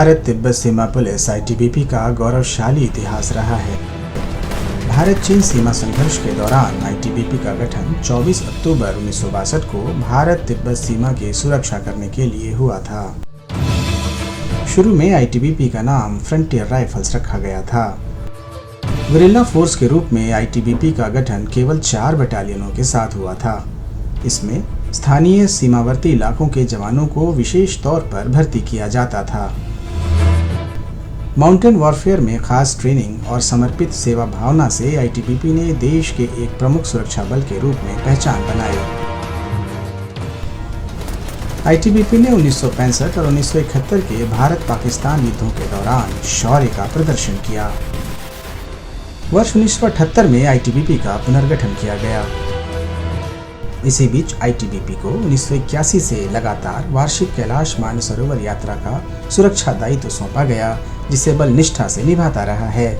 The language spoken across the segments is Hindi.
भारत तिब्बत सीमा पुलिस आईटीबीपी का गौरवशाली इतिहास रहा है। भारत चीन सीमा संघर्ष के दौरान आईटीबीपी का गठन 24 अक्टूबर 1962 को भारत तिब्बत सीमा की सुरक्षा करने के लिए हुआ था। शुरू में आईटीबीपी का नाम फ्रंटियर राइफल्स रखा गया था। गुरिल्ला फोर्स के रूप में आईटीबीपी का गठन केवल 4 बटालियनों के साथ हुआ था। इसमें स्थानीय सीमावर्ती इलाकों के जवानों को विशेष तौर पर भर्ती किया जाता था। माउंटेन वॉरफेयर में खास ट्रेनिंग और समर्पित सेवा भावना से आईटीबीपी ने देश के एक प्रमुख सुरक्षा बल के रूप में पहचान बनाई। आईटीबीपी ने 1965 और 1971 के भारत पाकिस्तान युद्धों के दौरान शौर्य का प्रदर्शन किया। वर्ष 1978 में आईटीबीपी का पुनर्गठन किया गया। इसी बीच आईटीबीपी को 1981 से लगातार वार्षिक कैलाश मानसरोवर यात्रा का सुरक्षा दायित्व सौंपा गया, जिसे बल निष्ठा से निभाता रहा है।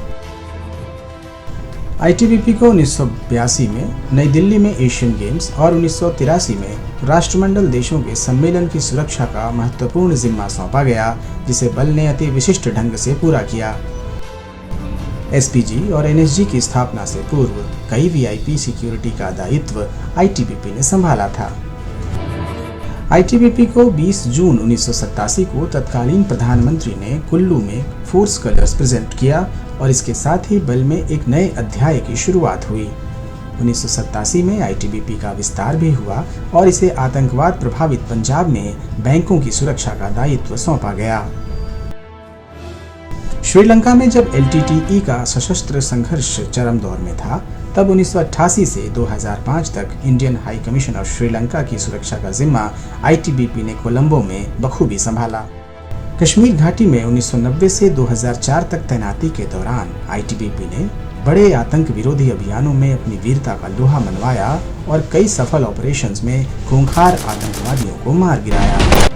आईटीबीपी को 1982 में नई दिल्ली में एशियन गेम्स और 1983 में राष्ट्रमंडल देशों के सम्मेलन की सुरक्षा का महत्वपूर्ण जिम्मा सौंपा गया, जिसे बल ने अति विशिष्ट ढंग से पूरा किया। एसपीजी और एनएसजी की स्थापना से पूर्व कई वीआईपी सिक्योरिटी का दायित्व आईटीबीपी ने संभाला था। आईटीबीपी को 20 जून 1987 को तत्कालीन प्रधानमंत्री ने कुल्लू में फोर्स कलर्स प्रेजेंट किया और इसके साथ ही बल में एक नए अध्याय की शुरुआत हुई। 1987 में आईटीबीपी का विस्तार भी हुआ और इसे आतंकवाद प्रभावित पंजाब में बैंकों की सुरक्षा का दायित्व सौंपा गया। श्रीलंका में जब एलटीटीई का सशस्त्र संघर्ष चरम दौर में था, तब 1988 से 2005 तक Indian high commission of Sri Lanka की सुरक्षा का जिम्मा आईटीबीपी ने कोलंबो में बखूबी संभाला। कश्मीर घाटी में 1990 से 2004 तक तैनाती के दौरान आईटीबीपी ने बड़े आतंक विरोधी अभियानों में अपनी वीरता का लोहा मनवाया और कई सफल ऑपरेशंस में खूंखार आतंकवादियों को मार गिराया।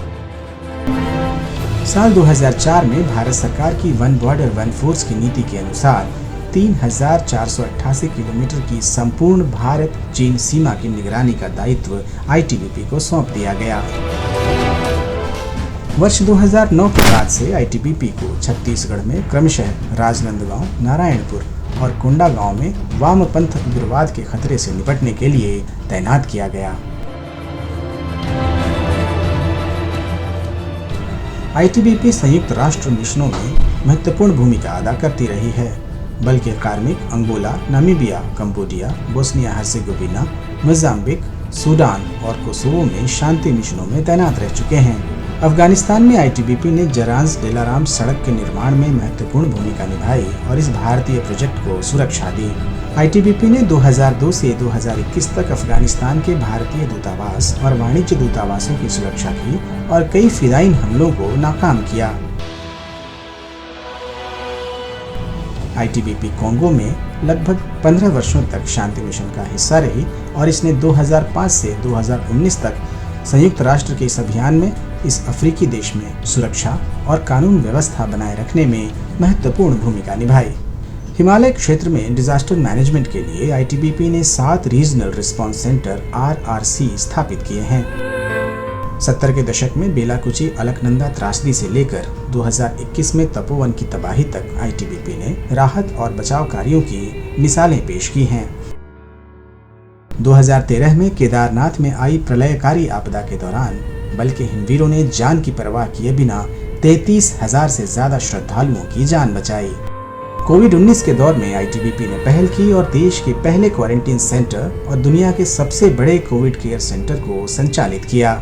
साल 2004 में भारत सरकार की वन बॉर्डर वन फोर्स की नीति के अनुसार 3488 किलोमीटर की संपूर्ण भारत चीन सीमा की निगरानी का दायित्व आईटीबीपी को सौंप दिया गया। वर्ष 2009 के बाद से आईटीबीपी को छत्तीसगढ़ में क्रमशः राजनांदगांव, नारायणपुर और कोंडागांव में वामपंथ उग्रवाद के खतरे से निपटने के लिए तैनात किया गया। आईटीबीपी संयुक्त राष्ट्र मिशनों में महत्वपूर्ण भूमिका अदा करती रही है। बल के कार्मिक Angola, Namibia, Cambodia, Bosnia Herzegovina, Mozambique, Sudan और कोसोवो में शांति मिशनों में तैनात रह चुके हैं। अफगानिस्तान में आईटीबीपी ने जरांज डेलाराम सड़क के निर्माण में महत्वपूर्ण भूमिका निभाई और इस भारतीय प्रोजेक्ट को सुरक्षा दी। आईटीबीपी ने 2002 से 2021 तक अफगानिस्तान के भारतीय दूतावास और वाणिज्य दूतावासों की सुरक्षा की और कई फिदायीन हमलों को नाकाम किया। आईटीबीपी कोंगो में लगभग 15 वर्षों तक शांति मिशन का हिस्सा रही और इसने 2005 से 2019 तक संयुक्त राष्ट्र के इस अभियान में इस अफ्रीकी देश में सुरक्षा और कानून व्यवस्था बनाए रखने में महत्वपूर्ण भूमिका निभाई। हिमालय क्षेत्र में डिजास्टर मैनेजमेंट के लिए आईटीबीपी ने 7 रीजनल रिस्पांस सेंटर आरआरसी स्थापित किए हैं। 70 के दशक में बेलाकुची अलकनंदा त्रासदी से लेकर 2021 में तपोवन की तबाही तक आईटीबीपी ने राहत और बचाव कार्यों की मिसालें पेश की हैं। 2013 में केदारनाथ में आई प्रलयकारी आपदा के दौरान बल के हिमवीरों ने जान की परवाह किए बिना 33,000 से ज्यादा श्रद्धालुओं की जान बचाई। कोविड-19 के दौर में आईटीबीपी ने पहल की और देश के पहले क्वारंटीन सेंटर और दुनिया के सबसे बड़े कोविड केयर सेंटर को संचालित किया।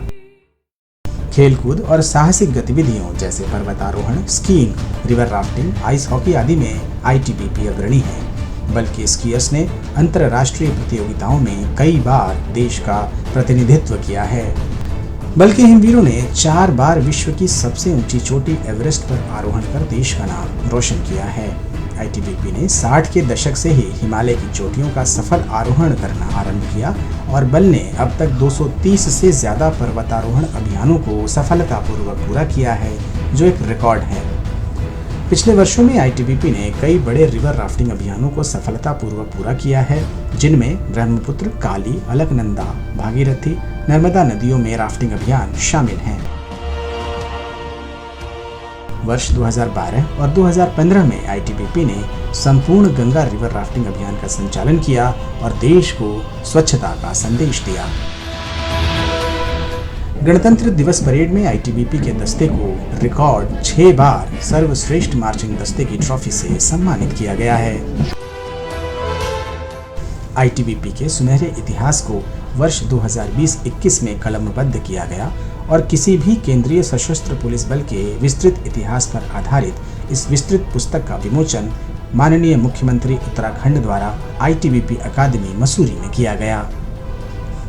खेलकूद और साहसिक गतिविधियों जैसे पर्वतारोहण, skiing, river rafting, ice hockey आदि में आईटीबीपी अग्रणी है। बल्कि स्कीयर्स ने अंतर्राष्ट्रीय प्रतियोगिताओं में कई बार देश का प्रतिनिधित्व किया है। बल्कि हिमवीरों ने 4 बार विश्व की सबसे ऊंची चोटी एवरेस्ट पर आरोहण कर देश का नाम रोशन किया है। आईटीबीपी ने 60 के दशक से ही हिमालय की चोटियों का सफल आरोहण करना आरंभ किया और बल ने अब तक 230 से ज्यादा पर्वतारोहण अभियानों को सफलतापूर्वक पूरा किया है, जो एक रिकॉर्ड है। पिछले वर्षों में आईटीबीपी ने कई बड़े रिवर राफ्टिंग अभियानों को सफलतापूर्वक पूरा किया है, जिनमें ब्रह्मपुत्र, काली, अलकनंदा, भागीरथी, नर्मदा नदियों में राफ्टिंग अभियान शामिल हैं। वर्ष 2012 और 2015 में आईटीबीपी ने संपूर्ण गंगा रिवर राफ्टिंग अभियान का संचालन किया और देश को स्वच्छता का संदेश दिया। गणतंत्र दिवस परेड में आईटीबीपी के दस्ते को रिकॉर्ड 6 बार सर्वश्रेष्ठ मार्चिंग दस्ते की ट्रॉफी से सम्मानित किया गया है। आईटीबीपी के सुनहरे इतिहास को वर्ष 2020-21 में कलमबद्ध किया गया और किसी भी केंद्रीय सशस्त्र पुलिस बल के विस्तृत इतिहास पर आधारित इस विस्तृत पुस्तक का विमोचन माननीय मुख्यमंत्री उत्तराखंड द्वारा आईटीबीपी अकादमी मसूरी में किया गया।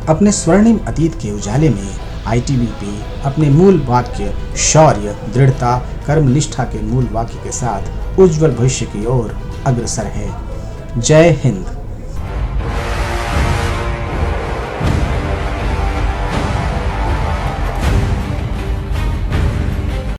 अपने स्वर्णिम अतीत के उजाले में आईटीबीपी अपने मूल वाक्य शौर्य, दृढ़ता, कर्मनिष्ठा के मूल वाक्य के साथ उज्जवल भविष्य की ओर अग्रसर है। जय हिंद।